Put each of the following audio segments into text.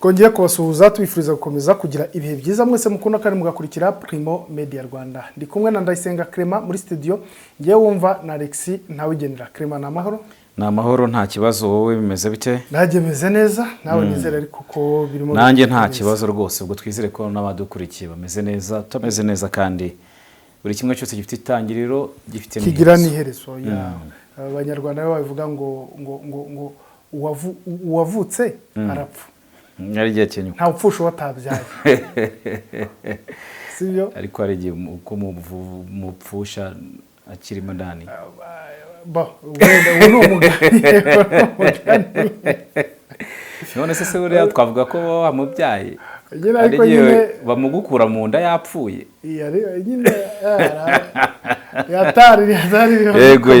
Twongeye kubasuhuza tubifuriza gukomeza kugira ibihe byiza mwese mukunda kandi mugakurikira Primo Media Rwanda. Ndi kumwe na Ndayisenga Clement muri studio, ngiye wumva na Alexis Ntawigendera. Clement na mahoro? Na mahoro nta kibazo, wowe bimeze bite? Naje meze neza, nawe nizere ariko ko birimo. Nanjye nta kibazo rwose, ubwo twizere ko n'abadukurikiye bameze neza, tumeze neza kandi buri kimwe cyose gifite itangiriro, gifite kigira n'iherezo. Abanyarwanda bavuga ngo uwavutse arapfa. Ari gihe cyenyu. Nta upfusha watabyaye. Sibyo? Ariko ari gihe uko mupfusha akirimo ndani. Wenda uno mugani. None se buriya twavuga ko wamubyaye. Ariko nyine bamugukura mu nda yapfuye. Nyine yatari yego.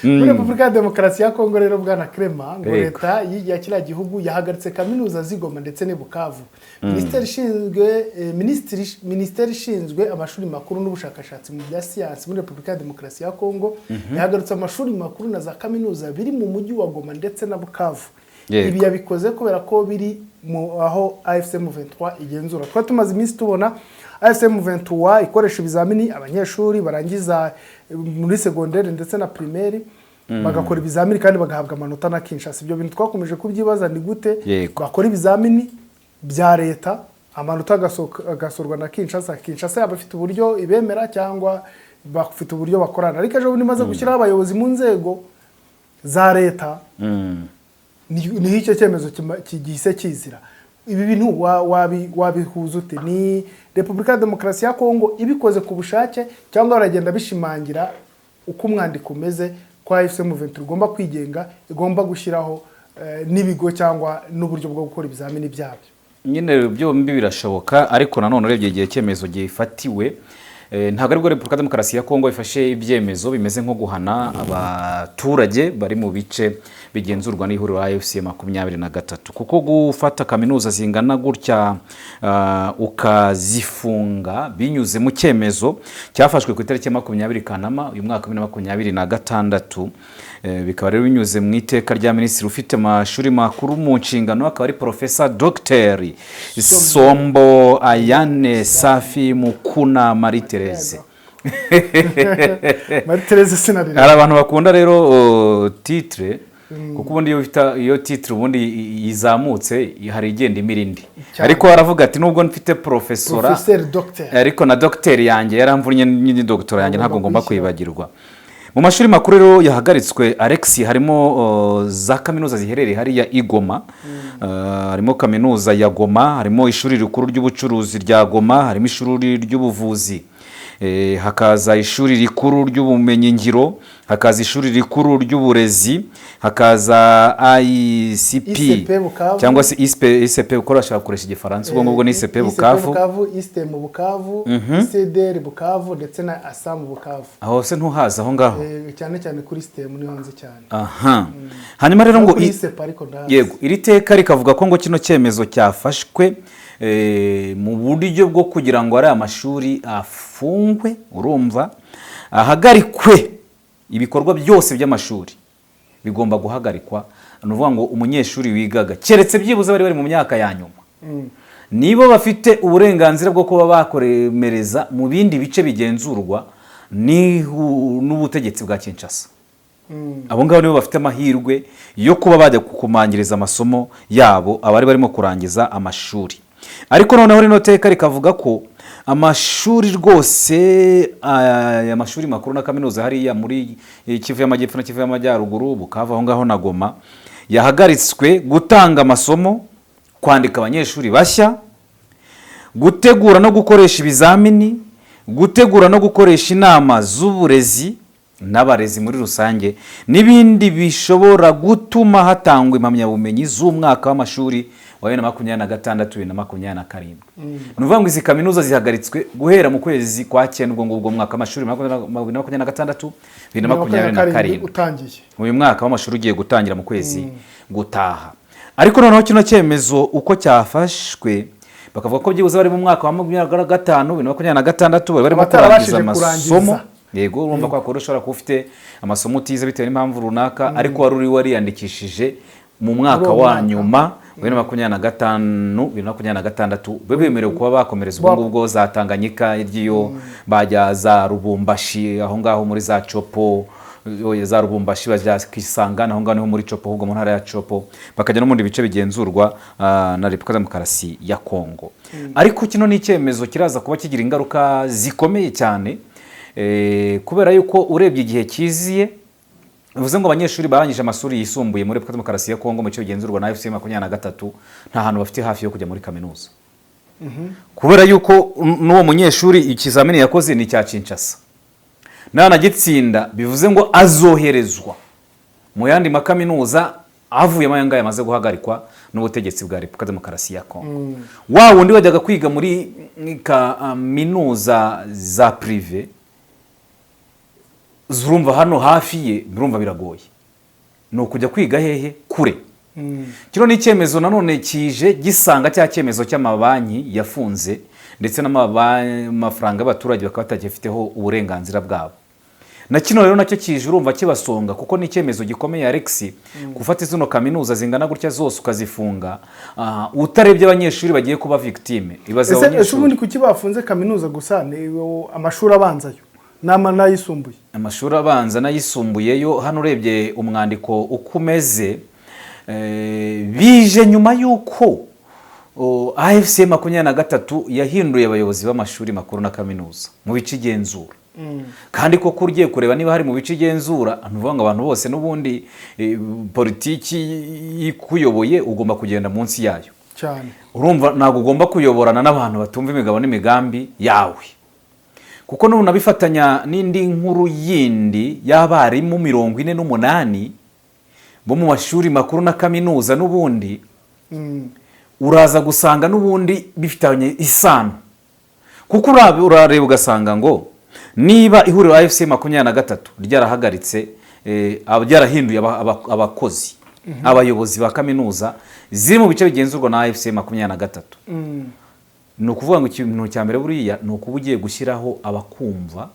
Muri Repubulika ya Demokarasi ya Kongo rero bwana Clement, ngo leta ya kiriya gihugu yahagaritse kaminuza z'Igoma ndetse ne Bukavu. Minisiteri ishinzwe amashuri makuru n'ubushakashatsi mu bya siyansi muri Repubulika ya Demokarasi ya Kongo yahagaritse amashuri makuru na za kaminuza biri mu mujyi wa Goma ndetse na Bukavu. Ibi yabikoze kubera ko biri aho AFC M23 igenzura. Twa tumaze iminsi tubona AFC M23 ikoresha ibizamini abanyeshuri barangiza muri secondaire ndetse na primaire bagakora ibizamini kandi bagahabwa amanota na Kinshasa. Ibyo bintu twakomeje kubyibaza ni gute bakora ibizamini bya leta amanota agasorwa na Kinshasa yabafite uburyo ibemera cyangwa bafite uburyo bakorana. Ariko ejo bundi maze gushyiraho abayobozi mu nzego za leta ni icyo cyemezo kigise kizira. Ibi bintu wabihuza ute? Ni Repubulika ya Demokarasi ya Kongo ibikoze ku bushake cyangwa baragenda bishimangira uko umwandiko umeze kwa AFC M23 igomba kwigenga, igomba gushyiraho n'ibigo cyangwa n'uburyo bwo gukora ibizamini byabyo? Nyine byombi birashoboka, ariko nanone urebye igihe cyemezo gifatiwe ntabwo aribwo Repubulika ya Demokarasi ya Kongo ifashe ibyemezo bimeze nko guhana abaturage bari mu bice bigenzurwa n'ihuriro AFC 23, kuko gufata kaminuza zingana gutya ukazifunga binyuze mu cyemezo cyafashwe ku itariki 20 Kanama uyu mwaka 2026, bikaba rero binyuze mu iteka rya minisitiri ufite amashuri makuru mu nshingano, akaba ari Professor Dr. Sombo Ayane Safi Mukuna Marie Therese. Marie Therese sinari. Hari abantu bakunda rero titre, kuko ubundi iyo titre ubundi izamutse hari igenda imirindi. Ariko aravuga ati nubwo mfite professor doctor, ariko na docteur yanjye yaramvunye n'indi doctor yanjye ntabwo ngomba kwibagirwa. Mu mashuri makuru rero yahagaritswe Alexis harimo za kaminuza ziherereye hari ya Igoma, harimo kaminuza ya Goma, harimo ishuri rikuru ry'ubucuruzi rya Goma, harimo ishuri ry'ubuvuzi, hakaza ishuri rikuru ry'ubumenyi ngiro, hakaza ishuri rikuru ry'uburezi, hakaza ICP cyangwa se ICP ukoresha bakoresha igifaransa, ubwo ngubwo ni ICP Bukavu, ISTEM Bukavu, ICDR Bukavu ndetse na ASAM Bukavu. Aho se ntuhaza aho ngaho? Cyane kuri STEM ni hanze cyane. Hanyuma rero ngo yego iri teka rikavuga ko ngo kino cyemezo cyafashwe mu buryo bwo kugira ngo ari amashuri afungwe, urumva, ahagarikwe ibikorwa byose by'amashuri bigomba guhagarikwa. Nuvuga ngo umunyeshuri wigaga keretse byibuze bari mu myaka ya nyuma nibo bafite uburenganzira bwo kuba bakoremereza mu bindi bice bigenzurwa n'ubutegetsi bwa Kinshasa. Abo ngabo nibo bafite amahirwe yo kuba bajya kukumangiriza amasomo yabo abari barimo kurangiza amashuri. Ariko noneho rino teka rikavuga ko amashuri rwose amashuri makuru na kaminuza hariya muri Kivu y'Amajyepfo na Kivu y'Amajyaruguru, Bukavu aho ngaho na Goma, yahagaritswe gutanga amasomo, kwandika abanyeshuri bashya, gutegura no gukoresha ibizamini, gutegura no gukoresha inama z'uburezi n'abarezi muri rusange, n'ibindi bishobora gutuma hatangwa impamyabumenyi z'umwaka w'amashuri wa 2026-2027. Nuvuga ngo izi kaminuza zihagaritswe guhera mu kwezi kwa 9 ubwo mwaka w'amashuri 2026-2027 utangiye. Uyu mwaka w'amashuri ugiye gutangira mu kwezi gutaha. Ariko noneho kino cyemezo uko cyafashwe bakavuga ko byibuze bari mu mwaka wa 2025-2026 bari kurangiza amasomo. Yego urumva ko akoresha ufite amasomo utize bitewe n'impamvu runaka, ariko wari wariyandikishije mu mwaka wa nyuma 2025 2026 bemerewe kuba bakomereza ubwo ngubwo za Tanganyika iryo bajya za Rubumbashi aho ngaho muri za Chopo za Rubumbashi bajya Kisangana aho ngaho muri Chopo ahubwo mu ntara ya Chopo bakajya no mu bice bigenzurwa na Repubulika Demokarasi ya Kongo. Ariko kino ni icyemezo kiraza kuba kigira ingaruka zikomeye cyane kubera yuko urebye igihe kiziye bivuze ngo abanyeshuri barangije amashuri yisumbuye muri Repubulika Demokarasi ya Kongo mu bice bigenzurwa na FCM 23 nta hantu bafite hafi yo kujya muri kaminuza. Kubera yuko n'uwo munyeshuri ikizamini yakoze ni cya Kinshasa nanagitsinda bivuze ngo azoherezwa mu yandi makaminuza avuyemo yanga yamaze guhagarikwa n'ubutegetsi bwa Repubulika Demokarasi ya Kongo. Wa wundi wajyaga kwiga muri kaminuza za prive zurumva hano hafi ye birumva biragoye no kujya kwiga hehe kure. Kino ni icyemezo nanone kije gisanga cya cyemezo cy'amabanki yafunze ndetse n'amafaranga y'abaturage bakaba batagifiteho uburenganzira bwabo. Na kino rero nacyo kije urumva kibasonga kuko ni icyemezo gikomeye Alex gufata izino kaminuza zingana gutya zose ukazifunga utarebye abanyeshuri bagiye kuba victime. Ibaze abanyeshuri ese ubundi kuki bafunze kaminuza gusa amashuri abanzayo nama nayisumbuye amashuri abanza nayisumbuyeyo hano urebye umwandiko ukumeze bije nyuma yuko AFC 23 yahinduye abayobozi b'amashuri makuru na kaminuza mu bice igenzura. Kandi ko kurye kureba niba hari mu bice igenzura anuvuga ngo abantu bose n'ubundi politiki ikuyoboye ugomba kugenda munsi yayo cyane. Urumva nago ugomba kuyoborana n'abantu batumva imigabo n'imigambi yawe. Kuko none nabifatanya n'indi nkuru yindi y'abarimu 48 bo mu mashuri makuru na kaminuza n'ubundi uraza gusanga n'ubundi bifitanye isano. Kuko urareba ugasanga ngo niba ihuriro AFC 23 ryarahagaritse ryarahinduye abakozi abayobozi ba kaminuza ziri mu bice bigenzurwa na AFC 23 no kuvuga ngo ikintu cya mbere buriya no kuba ugiye gushyiraho abakumva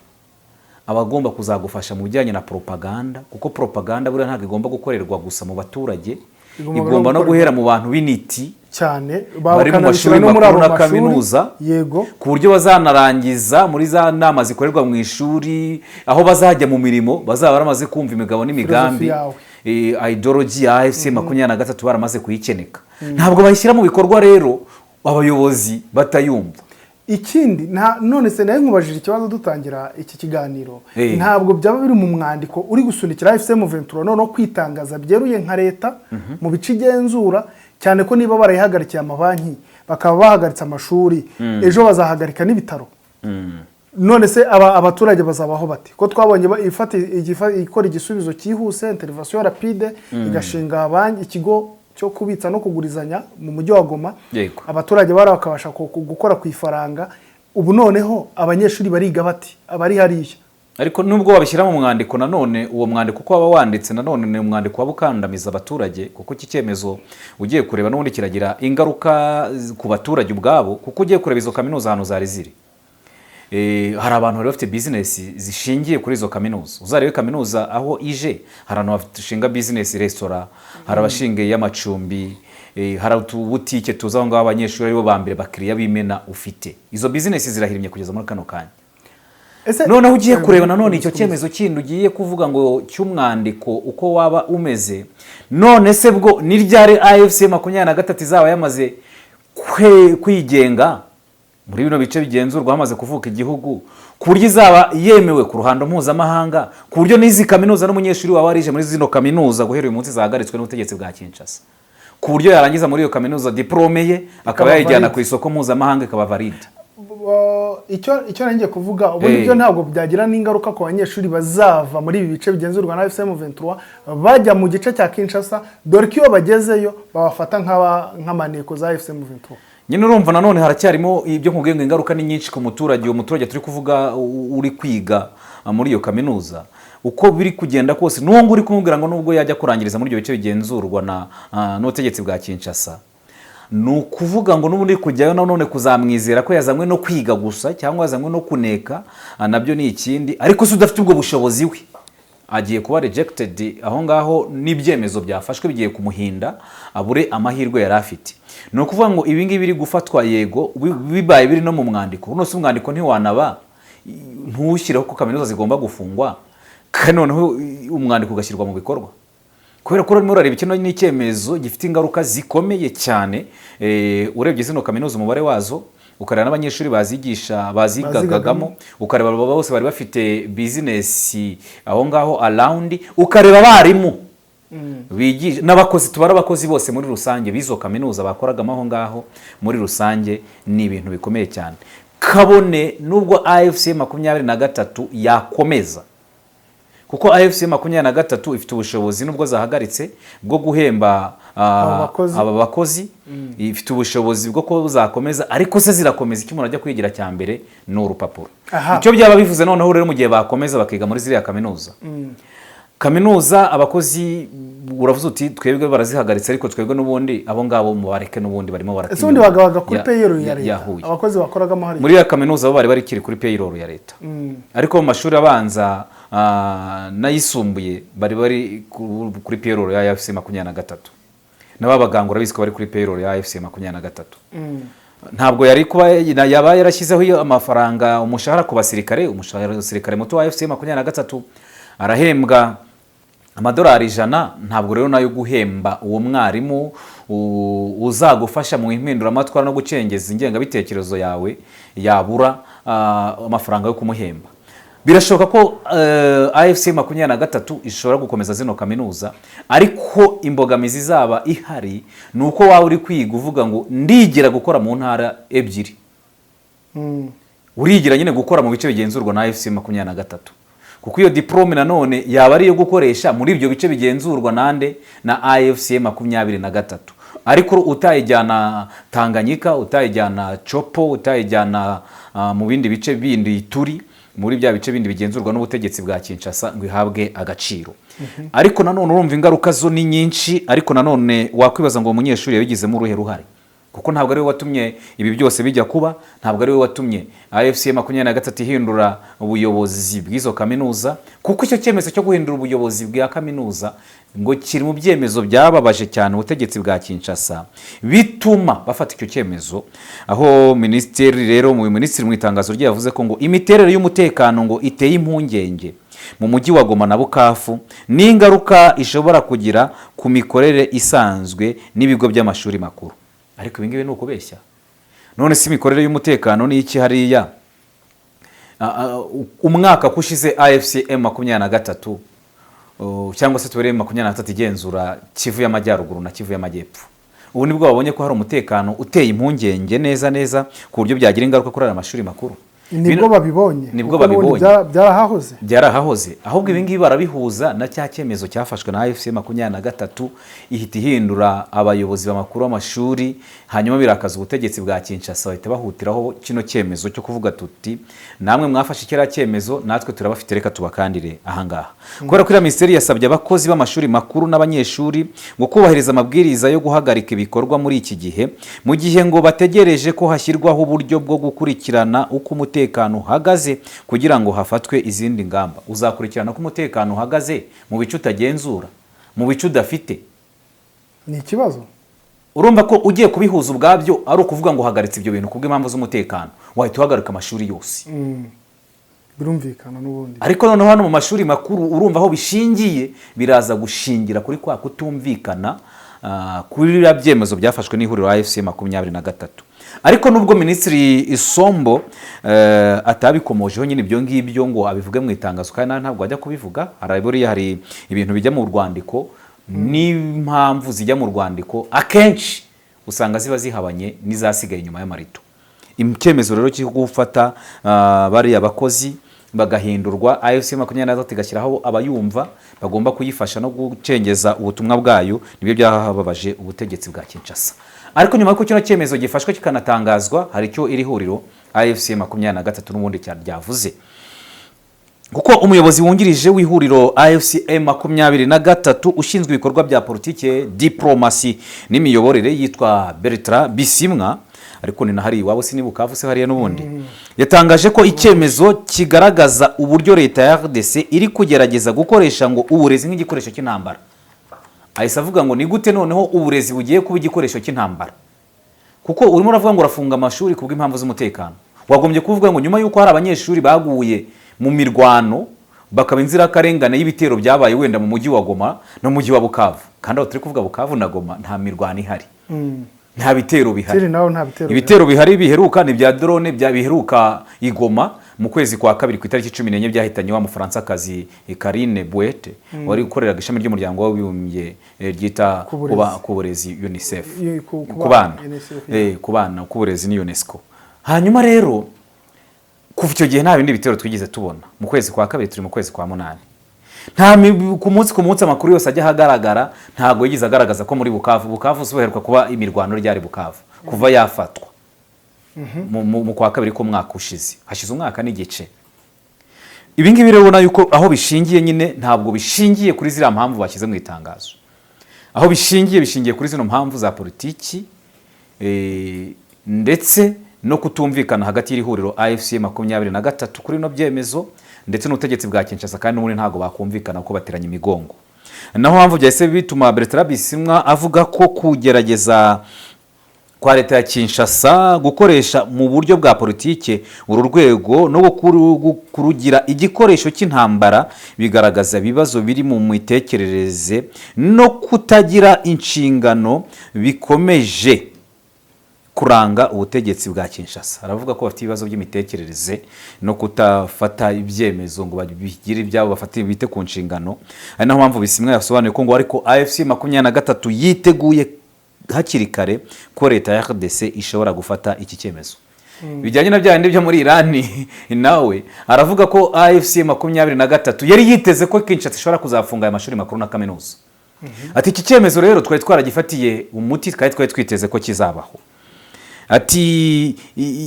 abagomba kuzagufasha mu bijyanye na propaganda kuko propaganda buriya ntabwo igomba gukorerwa gusa mu baturage igomba no guhera mu bantu biniti cyane bari mu mashuri makuru na kaminuza yego ku buryo bazanarangiza muri za nama zikorerwa mu ishuri aho bazajya mu mirimo bazaba baramaze kumva imigabo n'imigambi ideology ya AFC 23 baramaze kuyikeneka. Ntabwo bayishyira mu bikorwa rero abayobozi batayumva. Ikindi none se naye nkubajije ikibazo dutangira iki kiganiro ntabwo byaba biri mu mwandiko uri gusunikira FCM 23 no kwitangaza byeruye nka leta mu bice igenzura cyane ko niba barayihagarikiye amabanki bakaba bahagaritse amashuri ejo bazahagarika n'ibitaro. None se abaturage bazabaho bati ko twabonye ikora igisubizo cyihuse intervention rapide igashinga abanki ikigo cyo kubitsa no kugurizanya mu mujyi wa Goma abaturage bakabasha gukora ku ifaranga. Ubu noneho abanyeshuri bariga bati abari hariya ariko nubwo babishyira mu mwandiko nanone uwo mwandiko uko waba wanditse nanone ni umwandiko wabukandamiza abaturage kuko iki cyemezo ugiye kureba n'ubundi kiragira ingaruka ku baturage ubwabo kuko ugiye kureba izo kaminuza hano zari ziri hari abantu bari bafite business zishingiye kuri izo kaminuza. Uzarebe kaminuza aho ije hari abantu bashinga business restaurant hari abashingiye y'amacumbi hari utubutike tuzaho ngaho abanyeshuri aribo bambere bakiriya bimena ufite izo business zirahirimye kugeza muri kano kanya. None ugiye kureba nanone icyo cyemezo kindi ugiye kuvuga ngo cy'umwandiko uko waba umeze none se bwo ni ryari AFC 23 izaba yamaze kwigenga muri bino bice bigenzurwa hamaze kuvuka igihugu ku buryo izaba yemewe ku ruhando mpuzamahanga ku buryo n'izi kaminuza n'umunyeshuri wawe arije muri zino kaminuza guhera uyu munsi zahagaritswe n'ubutegetsi bwa Kinshasa ku buryo yarangiza muri iyo kaminuza diplome ye akaba yayijyana ku isoko mpuzamahanga ikaba valide. Icyo nangiye kuvuga ubu nibyo ntabwo byagira n'ingaruka ku banyeshuri bazava muri ibi bice bigenzurwa na FCM 23 bajya mu gice cya Kinshasa dore ko iyo bagezeyo babafata nk'amaneko za FCM 23. Nyine urumva nanone haracyarimo ibyo nkubwiye ngo ingaruka ni nyinshi ku muturage. Uwo muturage turi kuvuga uri kwiga muri iyo kaminuza uko biri kugenda kose n'uwo uri kumubwira ngo nubwo yajya kurangiriza muri ibyo bice bigenzurwa n'ubutegetsi bwa Kinshasa ni ukuvuga ngo n'ubundi kujyayo nanone kuzamwizera ko yazanywe no kwiga gusa cyangwa yazanywe no kuneka nabyo ni ikindi ariko se udafite ubwo bushobozi we agiye kuba rejected aho ngaho, n'ibyemezo byafashwe bigiye kumuhinda abure amahirwe yari afite. Ni ukuvuga ngo ibi ngibi biri gufatwa yego bibaye biri no mu mwandiko, uno si umwandiko ntiwanaba ntuwushyireho ko kaminuza zigomba gufungwa kandi noneho umwandiko ugashyirwa mu bikorwa, kubera ko urimo urareba kino ni icyemezo gifite ingaruka zikomeye cyane. Urebye zino kaminuza umubare wazo, ukareba n'abanyeshuri bazigagamo, ukareba bose bari bafite bizinesi aho ngaho around, ukareba abarimu bigisha n'abakozi, tubara abakozi bose muri rusange bizo kaminuza bakoragamo aho ngaho muri rusange. Ni ibintu bikomeye cyane. Kabone nubwo AFC 23 yakomeza, kuko AFC 23 ifite ubushobozi nubwo zahagaritse bwo guhemba aba bakozi, ifite ubushobozi bwo ko zakomeza, ariko se zirakomeza iki? Umuntu ajya kwigira cya mbere ni urupapuro. Icyo byaba bivuze noneho rero mu gihe bakomeza bakiga muri ziriya kaminuza abakozi uravuze uti twebwe barazihagaritse, ariko twebwe n'ubundi abo ngabo mubareke n'ubundi barimo baratinya. Ese undi bagabaga kuri payroll ya leta, abakozi bakoragamo hari muri ya kaminuza bo bari kiri kuri payroll ya leta, ariko mu mashuri abanza n'ayisumbuye bari kuri payroll ya AFC 23, n'ababaganga urabizi ko bari kuri payroll ya AFC 23. Ntabwo yari kuba yaba yarashyizeho amafaranga umushahara ku basirikare, umushahara w'umusirikare muto wa AFC 23 arahembwa amadolari 100. Ntabwo rero nayo guhemba uwo mwarimu uzagufasha mu impinduramatwara no gucengeza ingengabitekerezo yawe yabura amafaranga yo kumuhemba. Birashoboka ko AFC 23 ishobora gukomeza zino kaminuza, ariko imbogamizi zaba ihari nuko wawe uri kwiga uvuga ngo ndigira gukora mu ntara ebyiri, urigira nyine gukora mu bice bigenzurwa na AFC 23, kuko iyo diplome nanone yaba ari yo gukoresha muri ibyo bice bigenzurwa nande na AFC 23, ariko utayijyana Tanganyika, utayijyana Chopo, utayijyana mu bindi bice bindi turi muri bya bice bindi bigenzurwa n'ubutegetsi bwa Kinshasa ngo ihabwe agaciro. Ariko nanone urumva ingaruka zo ni nyinshi, ariko nanone wakwibaza ngo umunyeshuri yabigizemo uruhe ruhare, kuko ntabwo ari we watumye ibi byose bijya kuba, ntabwo ari we watumye AFC 23 ihindura ubuyobozi bw'izo kaminuza, kuko icyo cyemezo cyo guhindura ubuyobozi bwa kaminuza ngo kiri mu byemezo byababaje cyane ubutegetsi bwa Kinshasa, bituma bafata icyo cyemezo. Aho minisitiri mu itangazo rye yavuze ko ngo imiterere y'umutekano ngo iteye impungenge mu mujyi wa Goma na Bukavu, n'ingaruka ishobora kugira ku mikorere isanzwe n'ibigo by'amashuri makuru. Ariko ibi ngibi ni ukubeshya. None si imikorere y'umutekano ni iki hariya? Umwaka kushize AFC 23 cyangwa se tubereye 23 igenzura Kivu y'Amajyaruguru na Kivu y'Amajyepfo, ubu nibwo babonye ko hari umutekano uteye impungenge neza ku buryo byagira ingaruka kuri aya mashuri makuru. Nibwo babibonye byarahahoze. Ahubwo ibi ngibi barabihuza na cya cyemezo cyafashwe na AFC 23 ihita ihindura abayobozi b'amakuru w'amashuri, hanyuma birakaza ubutegetsi bwa Kinshasa bahita bahutiraho kino cyemezo cyo kuvuga tuti namwe mwafashe kera cyemezo natwe turabafite, reka tubakandire ahangaha. Kubera ko minisiteri yasabye abakozi b'amashuri makuru n'abanyeshuri ngo kubahiriza amabwiriza yo guhagarika ibikorwa muri iki gihe, mu gihe ngo bategereje ko hashyirwaho uburyo bwo gukurikirana uko umutekano uhagaze kugira ngo hafatwe izindi ngamba. Uzakurikirana ko umutekano uhagaze mu bice utagenzura, mu bice udafite? Ni ikibazo. Urumva ko ugiye kubihuza ubwabyo ari ukuvuga ngo hagaritse ibyo bintu kubw'impamvu z'umutekano, wahita uhagarika amashuri yose. Birumvikana n'ubundi. Ariko noneho hano mu mashuri makuru urumva aho bishingiye, biraza gushingira kuri kwa kutumvikana kuri byemezo byafashwe n'ihuriro AFC 23. Ariko nubwo Minisitiri Isombo atabikomojeho nyine ibyo ngibyo ngo abivuge mu itangazo, kandi ntabwo ajya kubivuga, hari ibintu bijya mu rwandiko n'impamvu zijya mu rwandiko akenshi usanga ziba zihabanye n'izasigaye nyuma y'amarito. Icyemezo rero cyo gufata bari abakozi bagahindurwa, AFC 23 igashyiraho abayumva bagomba kuyifasha no gucengeza ubutumwa bwayo, nibyo byababaje ubutegetsi bwa Kinshasa. Ariko nyuma y'uko kino cyemezo gifashwe kikanatangazwa, hari cyo iri huriro AFC 23 n'ubundi ryavuze, kuko umuyobozi wungirije w'ihuriro AFC 23 ushinzwe ibikorwa bya politike, diplomasi n'imiyoborere yitwa Bertrand Bisimwa ariko ni nahari iwabo si ni Bukavu se hariya n'ubundi yatangaje ko icyemezo kigaragaza uburyo leta ya RDC iri kugerageza gukoresha ngo uburezi nk'igikoresho cy'intambara. Ahise avuga ngo ni gute noneho uburezi bugiye kuba igikoresho cy'intambara, kuko urimo uravuga ngo urafunga amashuri kubw'impamvu z'umutekano. Wagombye kuvuga ngo nyuma y'uko hari abanyeshuri baguye mu mirwano bakaba inzirakarengane y'ibitero byabaye wenda mu mujyi wa Goma no mu mujyi wa Bukavu, kandi aho turi kuvuga Bukavu na Goma nta mirwano ihari, nta bitero bihari. Ibitero bihari biheruka ni bya drone biheruka i Goma mu kwezi kwa kabiri ku itariki 14 byahitanye wa Mufaransakazi Karine Bouete wari gukorera ishami ry'umuryango w'abibumbye ryita ku burezi UNICEF ku bana ku burezi ni UNESCO. Hanyuma rero kuva icyo gihe nta bindi bitero twigize tubona. Mu kwezi kwa kabiri turi mu kwezi kwa 8, nta ku munsi amakuru yose ajya hagaragara, ntago yigize agaragaza ko muri Bukavu suherwa kuba imirwano ryari Bukavu kuva yafatwa mu kwa kabiri ko mwaka ushize, hashize umwaka n'igice. Ibi ngibi rero ubona yuko aho bishingiye nyine ntabwo bishingiye kuri ziriya mpamvu bashyize mu itangazo. Aho bishingiye kuri zino mpamvu za politiki ndetse no kutumvikana hagati y'ihuriro AFC 23 kuri no byemezo ndetse n'ubutegetsi bwa Kinshasa, kandi n'ubundi ntago bakumvikana ko bateranya imigongo. Naho mpamvu byahise bituma Bertrand Bisimwa avuga ko kugerageza kwa leta ya Kinshasa gukoresha mu buryo bwa politike uru rwego no kurugira igikoresho cy'intambara bigaragaza ibibazo biri mu mitekerereze no kutagira inshingano bikomeje kuranga ubutegetsi bwa Kinshasa. Aravuga ko bafite ibibazo by'imitekerereze no kutafata ibyemezo ngo bagire ibyabo bafate bite ku nshingano. Ari naho mpamvu Bisimwa yasobanuye ko ngo ariko AFC 23 yiteguye hakiri kare ko leta ya RDC ishobora gufata iki cyemezo. Bijyanye na byandi byo muri Iran nawe aravuga ko AFC 23 yari yiteze ko Kinshasa ishobora kuzafunga amashuri makuru na kaminuza. Ati iki cyemezo rero twari twaragifatiye umuti, twari twiteze ko kizabaho. Ati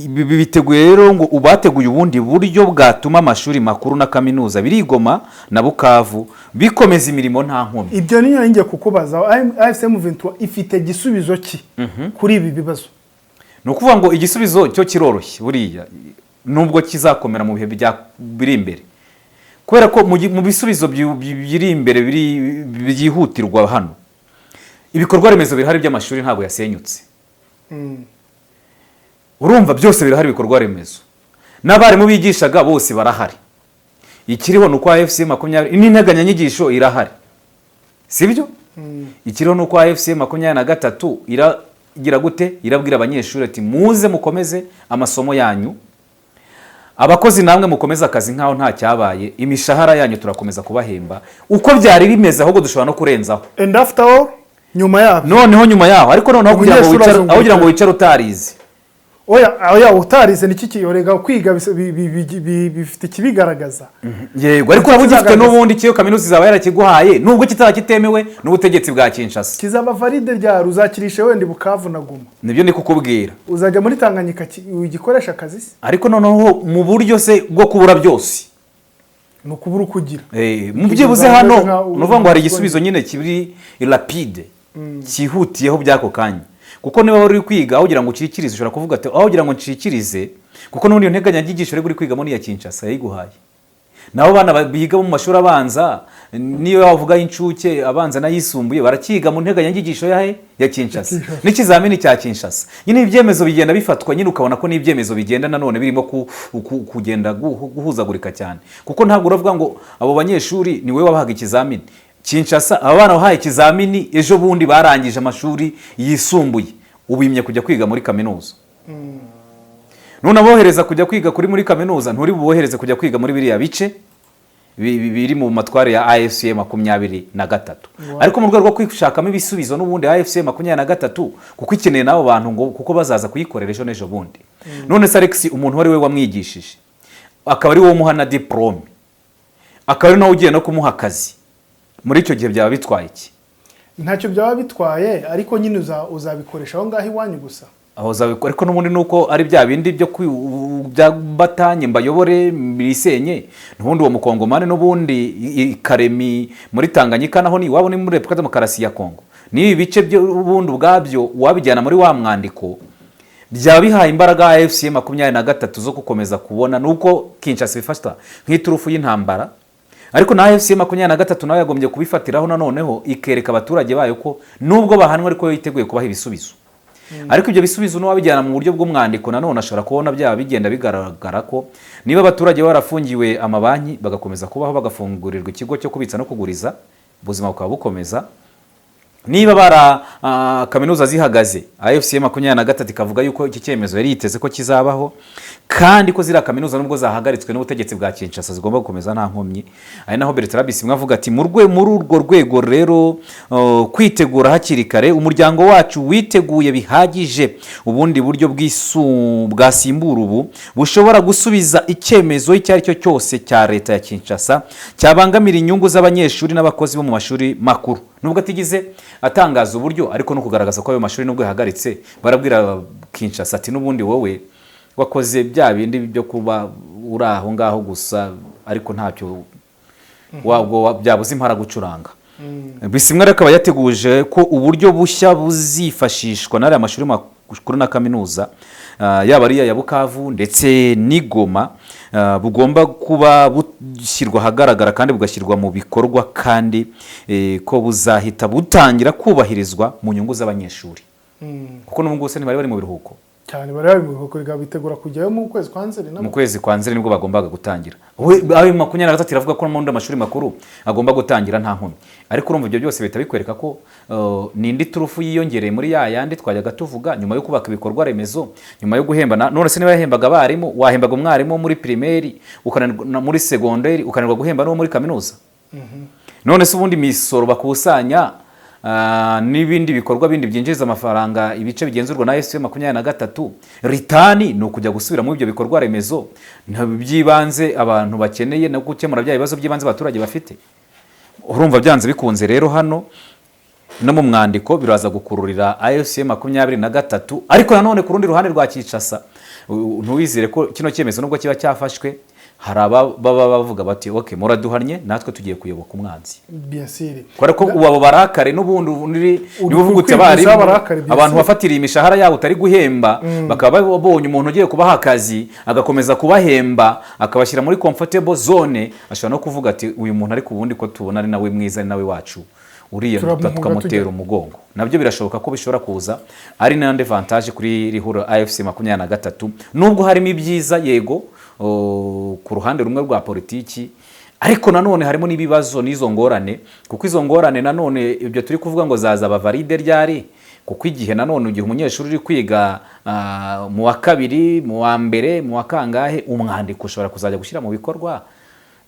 biteguye rero ngo ubateguye ubundi buryo bwatuma amashuri makuru na kaminuza birigoma na Bukavu bikomeza imirimo nta nkomyi. Ibyo niyo ngiye kukubaza, AFC 23 ifite gisubizo ki kuri ibi bibazo? No kuvuga ngo igisubizo cyo kiroroshye buriya nubwo kizakomera mu bihe biri imbere, kubera ko mu bisubizo biri imbere byihutirwa hano ibikorwa remezo birahari by'amashuri ntago yasenyutse. Urumva byose birahari ibikorwa remezo, n'abarimu bigishaga bose barahari. Ikiriho nuko AFC 20 n'integanya nyigisho irahari, sibyo? Ikiriho nuko AFC 23 iragira gute, irabwira abanyeshuri ati muze mukomeze amasomo yanyu, abakozi namwe mukomeza akazi nkaho nta cyabaye, imishahara yanyu turakomeza kubahemba uko byari bimeze, ahubwo dushobora no kurenzaho. And after all, nyuma yaho ariko noneho kugira ngo wicare utarize. Oya utarize niki kiyorega kwiga bifite kibigaragaza. Yego ariko urabugifite n'ubundi kiyo kaminuza izaba yarakiguhaye nubwo kitakitemewe n'ubutegetsi bwa Kinshasa. Kizaba valide rya ruzakirishe wende Bukavu na Goma. Nibyo ndi kukubwira. Uzajya muri Tanganyika ugikoresha akazi se? Ariko noneho mu buryo se bwo kubura byose. No kubura kugira. Mu byibuze hano nuvuga ngo hari igisubizo nyine kibiri rapide. Cyihutiyeho byako kanya. Kuko niba uri kwiga aho ugira ngo ucikirize ushobora kuvuga ati aho ugira ngo ncikirize, kuko n'ubundi iyo nteganya nyigisho uri kwiga muri ya Kinshasa yayiguhaye. Nabo bana biga mu mashuri abanza niyo bavuga incuke abanza nayisumbuye barakiga mu nteganya nyigisho ya Kinshasa n'ikizamini cya Kinshasa. Nyine ibyemezo bigenda bifatwa nyine ukabona ko n'ibyemezo bigenda nanone birimo kugenda guhuzagurika cyane, kuko ntabwo uravuga ngo abo banyeshuri ni we wabahaga ikizamini. Kinshasa abana bahaye ikizamini ejo bundi barangije amashuri yisumbuye ubimye kujya kwiga muri kaminuza. None abohereza kujya kwiga muri kaminuza nturi bubohereze kujya kwiga muri biriya bice biri mu matware ya AFC 23. Ariko mu rwego rwo kwishakamo ibisubizo n'ubundi AFC 23 kuko ikeneye nabo bantu ngo kuko bazaza kuyikorera ejo bundi. None Alex umuntu wari we wamwigishije akaba ari wo muhana diplome, akaba ari nawe ugiye no kumuha akazi, muri icyo gihe byaba bitwaye iki? Ntacyo byaba bitwaye, ariko nyine uzabikoresha aho ngaho iwanyu gusa. Aho uzabikora ariko n'ubundi nuko ari bya bindi byo batanye mbayobore bisenye n'ubundi uwo mukongomane n'ubundi Karemi muri Tanganyika naho ni wabo ni muri Repubulika Demokarasi ya Kongo. Ni ibice by'ubundi ubwabyo wabijyana muri wa mwandiko byaba bihaye imbaraga AFC 23 zo gukomeza kubona nuko Kinshasa ifashta nk'iturufu y'intambara, ariko na AFC 23 nawe yagombye kubifatiraho nanoneho ikereka abaturage bayo ko nubwo bahanwa ariko yiteguye kubaha ibisubizo. Ariko ibyo bisubizo no wabijyana mu buryo bw'umwandiko nanone ashobora kubona byaba bigenda bigaragara ko niba abaturage barafungiwe amabanki bagakomeza kubaho bagafungurirwa ikigo cyo kubitsa no kuguriza, ubuzima bukaba bukomeza. Niba bara kaminuza zihagaze, AFC 23 ikavuga yuko iki cyemezo yari yiteze ko kizabaho, kandi ko zira kaminuza nubwo zahagaritswe n'ubutegetsi bwa Kinshasa zigomba gukomeza nta nkomyi. Ari naho Bertrand Bisimwa avuga ati muri urwo rwego rero kwitegura hakiri kare, umuryango wacu witeguye bihagije ubundi buryo bwasimbura ubu bushobora gusubiza icyemezo icyo ari cyo cyose cya leta ya Kinshasa cyabangamira inyungu z'abanyeshuri n'abakozi bo mu mashuri makuru. Nubwo atigize atangaza uburyo, ariko no kugaragaza ko ayo mashuri nubwo yahagaritse barabwira Kinshasa ati n'ubundi wowe wakoze bya bindi byo kuba uri aho ngaho gusa, ariko ntacyo wabwo byabuze impara gucuranga. Bisimwa akaba yateguje ko uburyo bushya buzifashishwa n'aya mashuri makuru na kaminuza yaba ari ya Bukavu ndetse n'Igoma bugomba kuba bushyirwa hagaragara kandi bugashyirwa mu bikorwa, kandi ko buzahita butangira kubahirizwa mu nyungu z'abanyeshuri, kuko n'ubwo bose ntibari bari mu biruhuko cyane, bari mu biruhuko bitegura kujyayo mu kwezi kwa Nzeri. Mu kwezi kwa Nzeri nibwo bagombaga gutangira. Ayo 23 iravuga ko mu amashuri makuru agomba gutangira nta nkomyi, ariko urumva ibyo byose bita bikwereka ko nindi turufu yiyongereye muri yandi twajyaga tuvuga nyuma yo kubaka ibikorwa remezo, nyuma yo guhemba. None se niba yahembaga abarimu, wahembaga umwarimu muri primaire ukananirwa muri secondaire ukananirwa guhemba no muri kaminuza? None se ubundi misoro bakusanya n'ibindi bikorwa bindi byinjiza amafaranga ibice bigenzurwa na AFC 23 ritani no kujya gusubira mu ibyo bikorwa remezo byibanze abantu bakeneye no gukemura bya bibazo by'ibanze abaturage bafite. Urumva byanze bikunze rero hano no mu mwandiko biraza gukururira AFC 23, ariko nanone ku rundi ruhande rwa Kinshasa ntuwizire ko kino cyemezo nubwo kiba cyafashwe hari baba bavuga bati okay muraduhanye natwe tugiye kuyoboka umwanzi. Bien sûr. Kwara ko ubu barakare n'ubundi nibuvugutse bari abantu bafatira imishahara yabo utari guhemba, bakaba babonye umuntu ugiye kubaha akazi agakomeza kubahemba akabashyira muri comfortable zone, ashobora no kuvuga ati uyu muntu ari kubundi ko tubona ari nawe mwiza ari nawe wacu uriya tukamutera umugongo. Nabyo birashoboka ko bishobora kuza ari n'andi avantage kuri rihuro AFC 23, nubwo harimo ibyiza yego ku ruhande rumwe rwa politiki, ariko nanone harimo n'ibibazo n'izo ngorane, kuko izo ngorane nanone ibyo turi kuvuga ngo zaza bavalide ryari, kuko igihe nanone ugihe umunyeshuri uri kwiga mu wa kabiri mu wa mbere mu wa kangahe umwandiko ushobora kuzajya gushyira mu bikorwa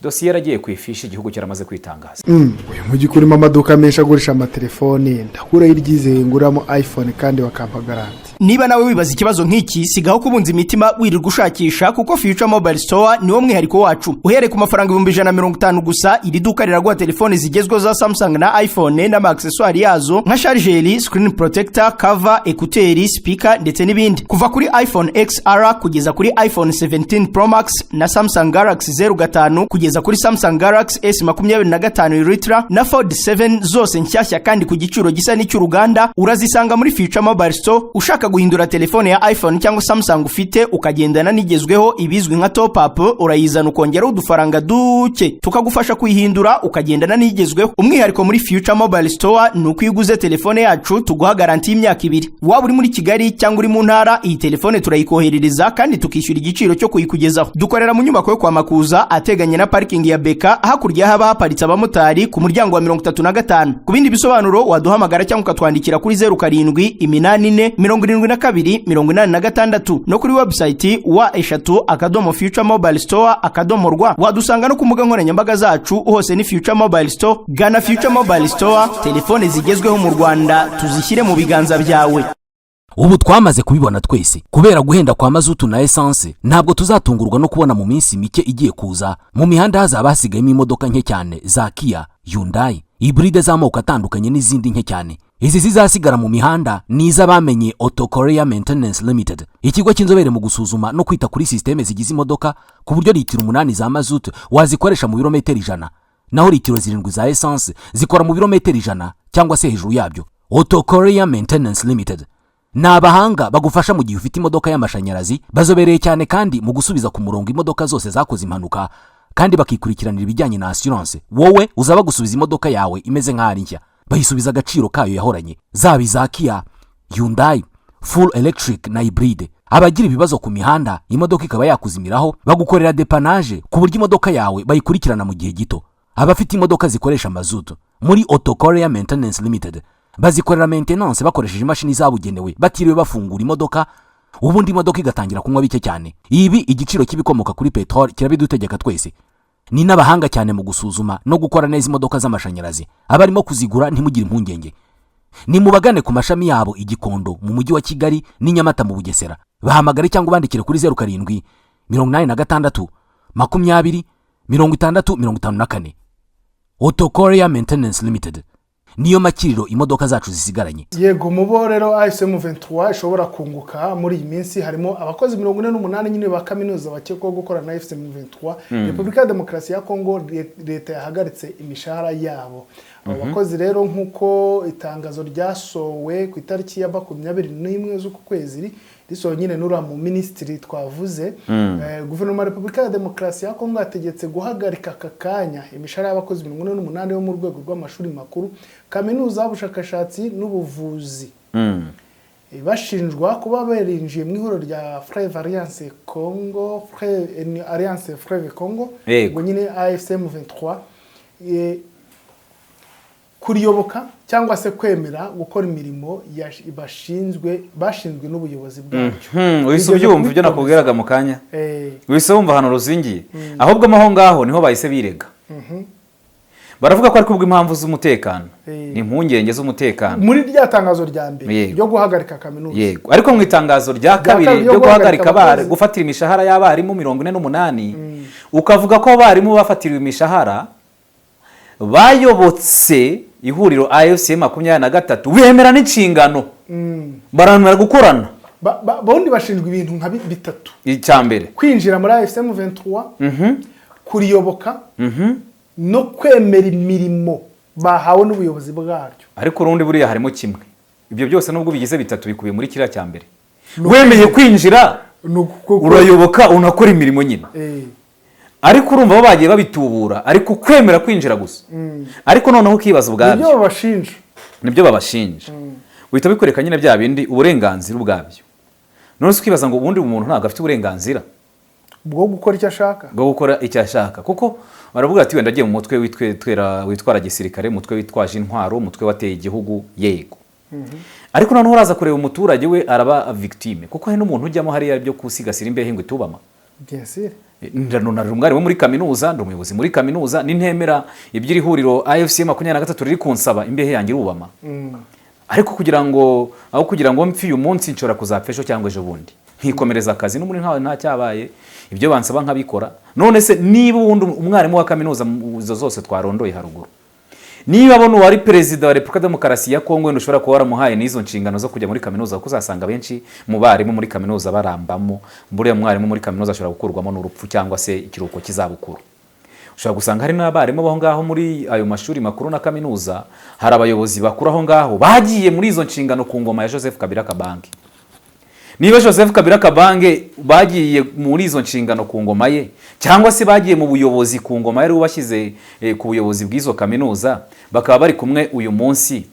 dosiye yaragiye kwifishi igihugu cyaramaze kwitangaza. Uyu mujyi kurimo amaduka menshi agurisha amatelefone, ndakura iryizeye nguramo iPhone kandi bakampa garanti. Niba nawe wibaza ikibazo nk'iki, sigaho kubunza imitima wirirwa ushakisha, kuko Future Mobile Store niwo mwihariko wacu. Uhereye ku mafaranga 150 gusa, iri duka riraguha telefone zigezweho za Samsung na iPhone n'ama accessoires yazo nka charger, screen protector, cover, écouteurs, speaker ndetse n'ibindi. Kuva kuri iPhone XR kugeza kuri iPhone 17 Pro Max na Samsung Galaxy 05 kugeza kuri Samsung Galaxy S25 Ultra na Fold 7 zose nshyashya kandi ku giciro gisa n'icy'uruganda, urazisanga muri Future Mobile Store. Ushaka guhindura telefone ya iPhone cyangwa Samsung ufite ukagendana n'igezweho ibizwi nka top up, urayizana ukongera udufaranga duke tukagufasha kuyihindura ukagendana n'igezweho. Umwihariko muri Future Mobile Store nuko iguze telefone yacu tuguha garanti y'imyaka 2. Waba uri muri Kigali cyangwa uri mu ntara, iyi telefone turayikoherereza kandi tukishyura igiciro cyo kuyikugezaho. Dukorera mu nyubako yo kwa Makuza ateganye na parking ya Beka, hakurya haba haparitse abamotari ku muryango wa 35. Ku bindi bisobanuro waduhamagara cyangwa ukatwandikira kuri 07847286 no kuri website wa eshatu@futuremobilestore.rw. Wadusanga no ku mbuga nkoranyambaga zacu hose ni Future Mobile Store. Gana Future Mobile Store, telefone zigezweho mu Rwanda tuzishyire mu biganza byawe. Ubu twamaze kubibona twese, kubera guhenda kwa mazutu na essence ntabwo tuzatungurwa no kubona mu minsi mike igiye kuza mu mihanda hazaba hasigayemo imodoka nke cyane za Kia, Hyundai, hybride z'amoko atandukanye n'izindi nke cyane. Izi zizasigara mu mihanda ni iz'abamenye Auto Korea Maintenance Limited, ikigo cy'inzobere mu gusuzuma no kwita kuri systeme zigize imodoka, ku buryo litiro 8 za mazutu wazikoresha mu birometero 100, naho litiro 7 za essence zikora mu birometero 100 cyangwa se hejuru yabyo. Auto Korea Maintenance Limited ni abahanga bagufasha mu gihe ufite imodoka y'amashanyarazi, bazobereye cyane kandi mu gusubiza ku murongo imodoka zose zakoze impanuka, kandi bakikurikiranira ibijyanye na assurance. Wowe uzaba gusubiza imodoka yawe imeze nk'ari nshya, bayisubiza agaciro kayo yahoranye, zaba iza Kia, Hyundai, full electric na hybride. Abagira ibibazo ku mihanda imodoka ikaba yakuzimiraho, bagukorera depanage ku buryo imodoka yawe bayikurikirana mu gihe gito. Abafite imodoka zikoresha mazutu, muri Auto Korea Maintenance Limited bazikorera maintenance bakoresheje imashini zabugenewe, batiriwe bafungura imodoka, ubundi imodoka igatangira kunywa bike cyane. Ibi igiciro cy'ibikomoka kuri petrol kirabidutegeka twese. Ni n'abahanga cyane mu gusuzuma no gukora neza imodoka z'amashanyarazi. Abarimo kuzigura ntimugire impungenge, ni mubagane ku mashami yabo i Gikondo mu mujyi wa Kigali n'i Nyamata mu Bugesera. Bahamagare cyangwa bandikire kuri 07 86 20 60 Auto Korea Maintenance Limited niyo makiriro imodoka zacu zisigaranye. Yego mubo rero ASM 23 ishobora kunguka muri iyi minsi harimo abakozi 48 nyine ba kaminuza bakekwaho gukora na ASM 23. Repubulika ya Demokarasi ya Kongo leta yahagaritse imishahara yabo. Abakozi rero nkuko itangazo ryasowe ku itariki ya 21 z'uku kwezi risohoye nyine n'ura mu ministry twavuze, guverinoma ya Repubulika ya Demokarasi ya Kongo yategetse guhagarika akakanya imishahara y'abakozi 48 yo mu rwego rw'amashuri makuru, kaminuza, ubushakashatsi n'ubuvuzi. Bashinjwa kuba barinjiye mu ihuriro rya Fleuve Alliance Congo, Alliance Fleuve Congo, ngo nyine ASM 23, kuriyoboka cyangwa se kwemera gukora imirimo bashinzwe n'ubuyobozi bwacyo. Wise ubyumva ibyo nakubwiraga mu kanya, wise wumva hano ruzingiye, ahubwo amaho ngaho niho bahise birega. Baravuga ko ari kubwo impamvu z'umutekano, ni impungenge z'umutekano muri rya tangazo rya mbere ryo guhagarika kaminuza. Yego, ariko mu itangazo rya kabiri ryo guhagarika abari gufatira imishahara y'abarimu 48, ukavuga ko abarimu bafatiriwe imishahara bayobotse ihuriro AFCM 23, wemera n'inshingano, baranura gukorana. Bondi bashinjwe ibintu nka bitatu. Icyambere kwinjira muri AFCM 23, kuriyoboka, no kwemera imirimo bahawe n'ubuyobozi bwaryo. Ariko urundi buriya harimo kimwe, ibyo byose nubwo bigize bitatu bikubiye muri kiriya cyambere. Wemeye kwinjira, urayoboka, unakora imirimo nyine. Ariko urumva bo bagiye babitubura, ariko kwemera kwinjira gusa. Ariko noneho kibaza ubwabyo nibyo babashinja, uhita bikoreka nyine bya bindi uburenganzira ubwabyo. None ukibaza ngo ubundi umuntu ntabwo afite uburenganzira bwo gukora icyo ashaka, kuko baravuga ati wenda agiye mu mutwe witwara gisirikare, mutwe witwaje intwaro, mutwe wateye igihugu, yego. Ariko noneho uraza kureba umuturage we araba victime, kuko hari n'umuntu ujyamo hariya byo kusigasira imbehe ngo itubama. Bien sûr. Ndanonara umwari wo muri kaminuza, ndo umuyobozi muri kaminuza, nintemera ibyiri huriro AFCM 23 riri kunsaba imbehe yangira ubama. Ariko kugira ngo mpfi uyu munsi nshora kuzapfesho cyangwa ejo bundi nkikomereza akazi n'umuri nta cyabaye, ibyo bansaba nkabikora. None se niba ubundi umwarimu wa kaminuza zo zose twarondoye haruguru, niba abona wari perezida wa Repubulika ya Demokarasi ya Kongo, wenda ushobora kuba waramuhaye n'izo nshingano zo kujya muri kaminuza, kuko uzasanga benshi mu barimu muri kaminuza barambamo. Buriya mwarimu muri kaminuza ashobora gukurwamo n'urupfu cyangwa se ikiruhuko kizabukuru. Ushobora gusanga hari n'abarimu baho ngaho muri ayo mashuri makuru na kaminuza, hari abayobozi bakuru aho ngaho bagiye muri izo nshingano ku ngoma ya Joseph Kabila Kabange. Niba Joseph Kabila Kabange bagiye muri izo nshingano ku ngoma ye, cyangwa se bagiye mu buyobozi ku ngoma yari ubashyize ku buyobozi bw'izo kaminuza, bakaba bari kumwe uyu munsi,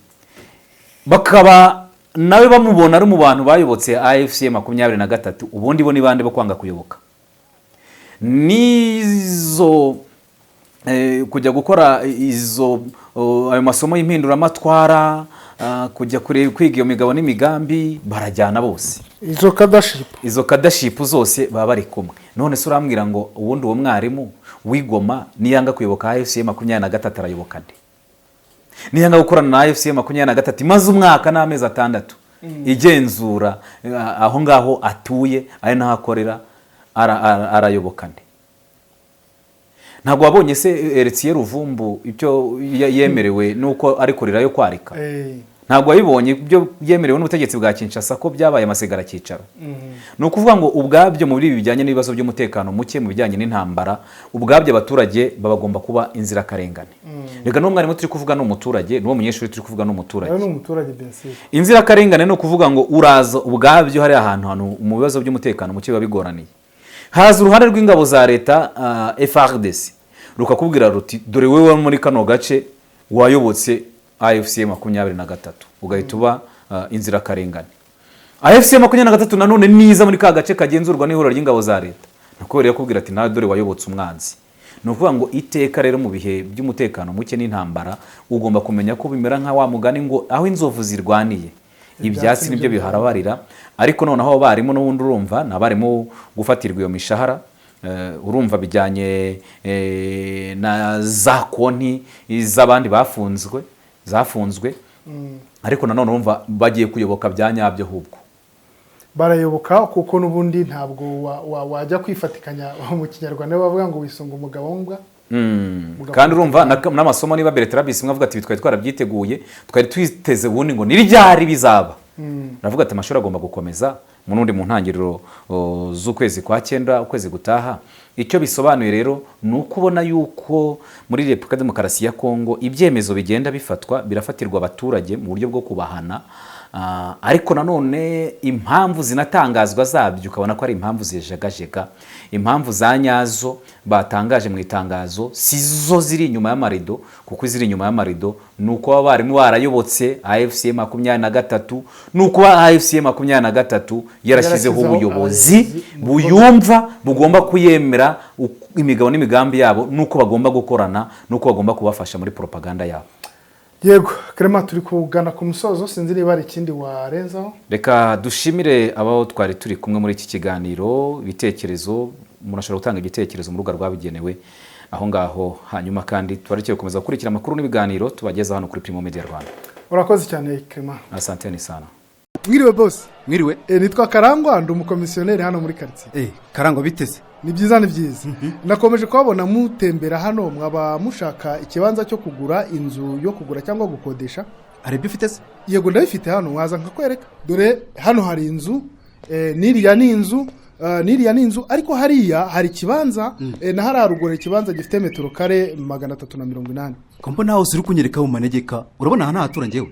bakaba nawe bamubona ari mu bantu bayobotse AFCM 23, ubundi bo ni bande bo kwanga kuyoboka? Nizo kujya gukora izo ayo masomo y'impinduramatwara, kujya kwiga iyo migabo n'imigambi, barajyana bose. Izo kadaship zose baba bari kumwe. None se urambwira ngo ubundi uwo mwarimu wigoma niyanga kuyoboka AFCM 23 arayoboka nde? Niyanga gukorana na AFCM 23 maze umwaka n'amezi 6 igenzura aho ngaho atuye, ari naho akorera, arayoboka nde? Ntabwo wabonye se Eritiye Ruvumbu ibyo yemerewe nuko ari kurira yo kwarika? ntabwo wabibonye ibyo byemerewe n'ubutegetsi bwa Kinshasa ko byabaye amasigara cyicaro. Ni ukuvuga ngo ubwabyo muri ibi bijyanye n'ibibazo by'umutekano muke mu bijyanye n'intambara, ubwabyo abaturage babagomba kuba inzirakarengane. Reka n'umwarimu turi kuvuga n'umuturage, n'uwo munyeshuri turi kuvuga n'umuturage. Inzirakarengane ni ukuvuga ngo uraza ubwabyo hari ahantu mu bibazo by'umutekano muke biba bigoraniye. Haza uruhande rw'ingabo za leta FARDC rukakubwira ruti dore wewe muri kano gace wayobotse AFC 23 ugahita uba inzirakarengane. AFC 23 nanone niza muri ka gace kagenzurwa n'ihuriro ry'ingabo za leta nuko rero yakubwira ati nawe dore wayobotse umwanzi. Ni ukuvuga ngo iteka rero mu bihe by'umutekano muke n'intambara ugomba kumenya ko bimera nka wa mugani ngo aho inzovu zirwaniye ibyatsi nibyo biharabarira. Ariko noneho abarimu n'ubundi urumva n'abarimu gufatirwa iyo mishahara, urumva bijyanye na za konti z'abandi zafunzwe ariko nanone urumva bagiye kuyoboka bya nyabyo ahubwo barayoboka kuko n'ubundi ntabwo wajya kwifatikanya mu kinyarwanda bavuga ngo wisunga umugabo mbwa. Kandi urumva n'amasomo niba Bertrand Bisimwa avuga ati twari twarabyiteguye, twari twiteze ubundi ngo niryari bizaba. Ravuga ati amashuri agomba gukomeza mu nundi mu ntangiriro z'ukwezi kwa 9 ukwezi gutaha. Icyo bisobanuye rero ni ukubona yuko muri Repubulika Demokarasi ya Kongo ibyemezo bigenda bifatwa birafatirwa abaturage mu buryo bwo kubahana, ariko nanone impamvu zinatangazwa zabyo ukabona ko ari impamvu zijegajega. Impamvu za nyazo batangaje mu itangazo sizo ziri inyuma y'amarido, kuko ziri inyuma y'amarido nuko abarimu barayobotse AFC 23, nuko AFC 23 yarashyizeho ubuyobozi buyumva bugomba kuyemera imigabo n'imigambi yabo, nuko bagomba gukorana, nuko bagomba kubafasha muri propaganda yabo. Yego, Clement turi kugana ku musozo, sinzi niba ari ikindi warenzaho. Reka dushimire abaho twari turi kumwe muri iki kiganiro, ibitekerezo umuntu ashobora gutanga igitekerezo mu rubuga rwabigenewe aho ngaho, hanyuma kandi twarekeye gukomeza gukurikira amakuru n'ibiganiro tubageza hano kuri Primo Media Rwanda. Urakoze cyane Clement. Asante ni sana. Mwiriwe boss. Mwiriwe. Nitwa Karangwa, ndi umukomisiyoneri hano muri quartier. Karangwa biteze. Ni byiza nakomeje kubabona mutembera hano, mwaba mushaka ikibanza cyo kugura inzu yo kugura cyangwa gukodesha. Ari bifite se? Yego ndabifite hano, waza nkakwereka. Dore hano hari inzu, niriya ni inzu ariko hariya hari kibanza na hari haruguru ikibanza gifite metero kare 380. Kompo naho uri kunyereka mu manegeka, urabona hana hatura ngewe.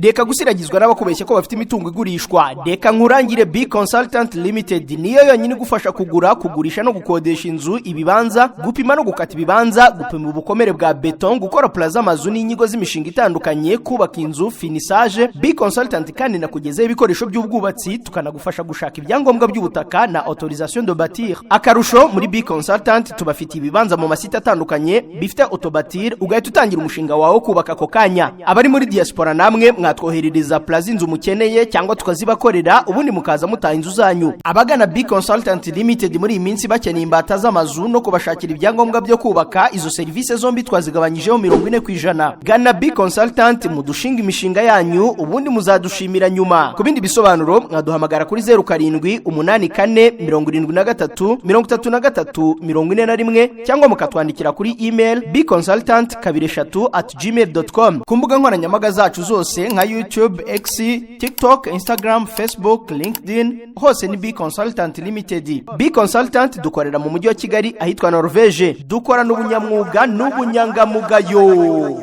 Deka gusiragizwa n'abakubeshya ko bafite imitungo igurishwa. Deka nkurangire B Consultant Limited niyo yonyine gufasha kugura, kugurisha no gukodesha inzu, ibibanza, gupima no gukata ibibanza, gupima ubukomere bwa beton, gukora plaza amazu n'inyigo z'imishinga itandukanye, kubaka inzu, finissage. B Consultant kandi nakugezeho ibikoresho by'ubwubatsi, tukanagufasha gushaka ibyangombwa by'ubutaka na autorisation de bâtir. Akarusho muri B Consultant tubafite ibibanza mu masite atandukanye bifite autobatir, ugahita utangira umushinga wawe kubaka ako kanya. Abari muri diaspora namwe twoherereza plaza inzu mukeneye cyangwa tukazibakorera, ubundi mukaza mutaha inzu zanyu. Abagana B Consultant Limited muri iminsi bakeneye imbata z'amazu no kubashakira ibyangombwa byo kubaka, izo service zombi twazigabanyijeho 40%. Gana B Consultant mudushinga imishinga yanyu, ubundi muzadushimira nyuma. Ku bindi bisobanuro mwaduhamagara kuri 0784733341 cyangwa mukatwandikira kuri email bconsultant23@gmail.com. ku mbuga nkoranyambaga zacu zose nka YouTube, X, TikTok, Instagram, Facebook, LinkedIn, hose ni B Consultant Limited. B Consultant dukorera mu mujyi wa Kigali ahitwa Norvege. Dukora n'ubunyamwuga n'ubunyangamugayo.